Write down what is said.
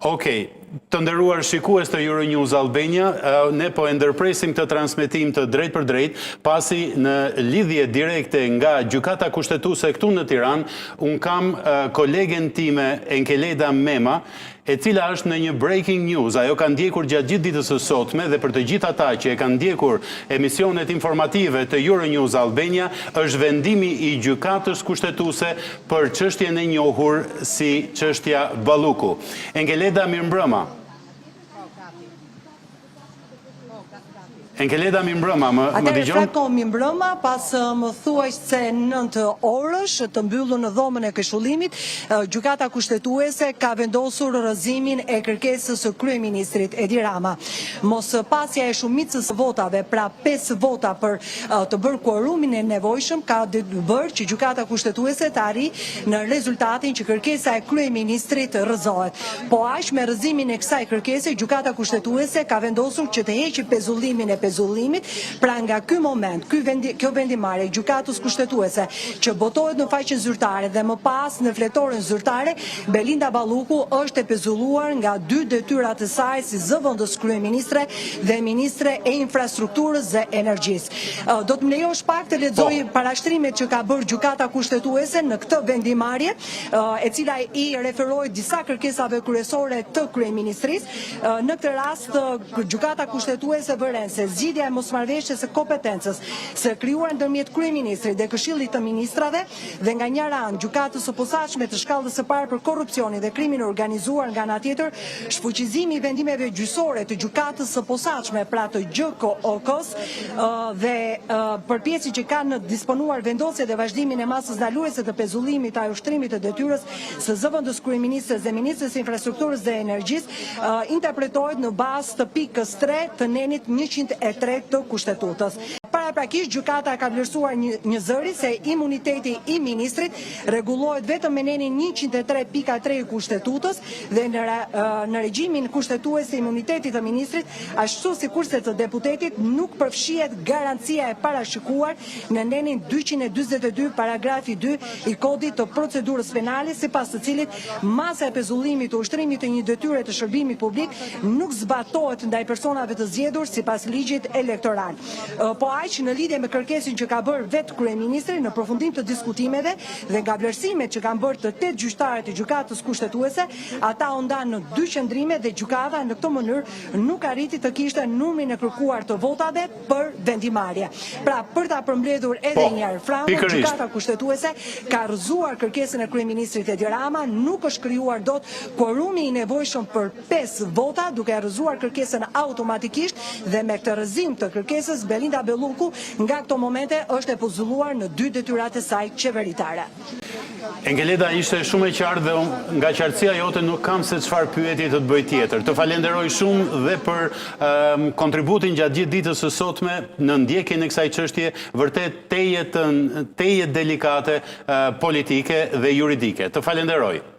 Okej, të nderuar shikues të Euronews Albania, ne po e ndërpresim këtë transmetim të drejt për drejt, pasi në lidhje direkte nga gjykata kushtetuese këtu në Tiranë, un kam kolegen time Enkeleda Mema, e cila është në një breaking news. Ajo ka ndjekur gjatë gjithë ditës së sotme dhe për të gjithë ata që e kanë ndjekur emisionet informative të Euronews Albania, është vendimi i gjykatës kushtetuese për çështjen e njohur si çështja Balluku. Enkeleda, mirëmbrëma. Enkeleda, mirëmbrëma, më dëgjon? Franco, mirëmbrëma, pas më thuaj se 9 orësh të mbyllur në dhomën e këshillimit, gjykata kushtetuese ka vendosur rrëzimin e kërkesës së kryeministrit Edi Rama. Mos pasja e shumicës votave, pra 5 vota për të bërë kuorumin e nevojshëm, ka bërë që gjykata kushtetuese të arrijë në rezultatin që kërkesa e kryeministrit rrëzohet. Po aq me rrëzimin e kësaj kërkese, gjykata kushtetuese ka vendosur që të heqë pezullimin e pezullimit, pra nga ky moment, kjo vendimarrje e gjykatës kushtetuese që botohet në faqen zyrtare dhe më pas në fletoren zyrtare, Belinda Balluku është e pezulluar nga 2 detyrat e saj si zëvendës kryeministre dhe ministre e infrastrukturës dhe energjisë. Do të më lejosh pak të lexoj parashtrimet që ka bërë gjykata kushtetuese në këtë vendimarrje, e cila i referoi disa kërkesave kryesore të kryeministrisë. Në këtë rast, gjykata kushtetuese vëren se zgjidhja e mosmarrëveshjes së kompetencës së krijuar ndërmjet kryeministrit dhe këshillit të ministrave dhe nga njëra anë gjykatës së posaçme të shkallës së parë për korrupsionin dhe krimin e organizuar, nga ana tjetër shfuqizimi i vendimeve gjyqësore të gjykatës së posaçme, pra të GKOK-s, dhe për pjesën që kanë disponuar vendosje dhe vazhdimin e masës ndaluese të pezullimit të ushtrimit të detyrës së zëvendës kryeministres dhe ministres së infrastrukturës dhe energjisë, interpretohet në bazë të pikës 3 të nenit 103 të kushtetutës. Paraprakisht gjykata ka vlerësuar një zëri se imuniteti i ministrit rregullohet vetëm me nenin 103.3 i kushtetutës dhe në regjimin kushtetues të imunitetit të ministrit, ashtu sikurse të deputetit, nuk përfshihet garancia e parashikuar në nenin 242 paragrafi 2 i kodit të procedurës penale, sipas të cilit masa e pezullimit të ushtrimit të një detyre të shërbimit publik nuk zbatohet ndaj personave të zgjedhur sipas ligjit elektoral. Po aq në lidhje me kërkesën që ka bërë vetë kryeministri në përfundim të diskutimeve dhe nga vlerësimet që kanë bërë të 8 gjyqtarët e gjykatës kushtetuese, ata u ndanë në 2 qëndrime dhe gjykata në këtë mënyrë nuk arriti të kishte numrin e kërkuar të votave për vendimarrje. Pra, për ta përmbledhur edhe një herë, Franco, gjykata kushtetuese ka rrëzuar kërkesën e kryeministrit Edi Rama, nuk është krijuar dot kuorumi i nevojshëm për 5 vota, duke rrëzuar kërkesën automatikisht dhe me këtë rrëzim të kërkesës Belinda Balluku nga këto momente është e pezulluar në 2 detyrat e saj qeveritare. Enkeleda, ishte shumë e qartë dhe nga qartësia jote nuk kam se çfarë pyetje të bëj tjetër. Të falenderoj shumë dhe për kontributin gjatë gjithë ditës së sotme në ndjekjen e kësaj çështje vërtet teje delikate, politike dhe juridike. Të falenderoj.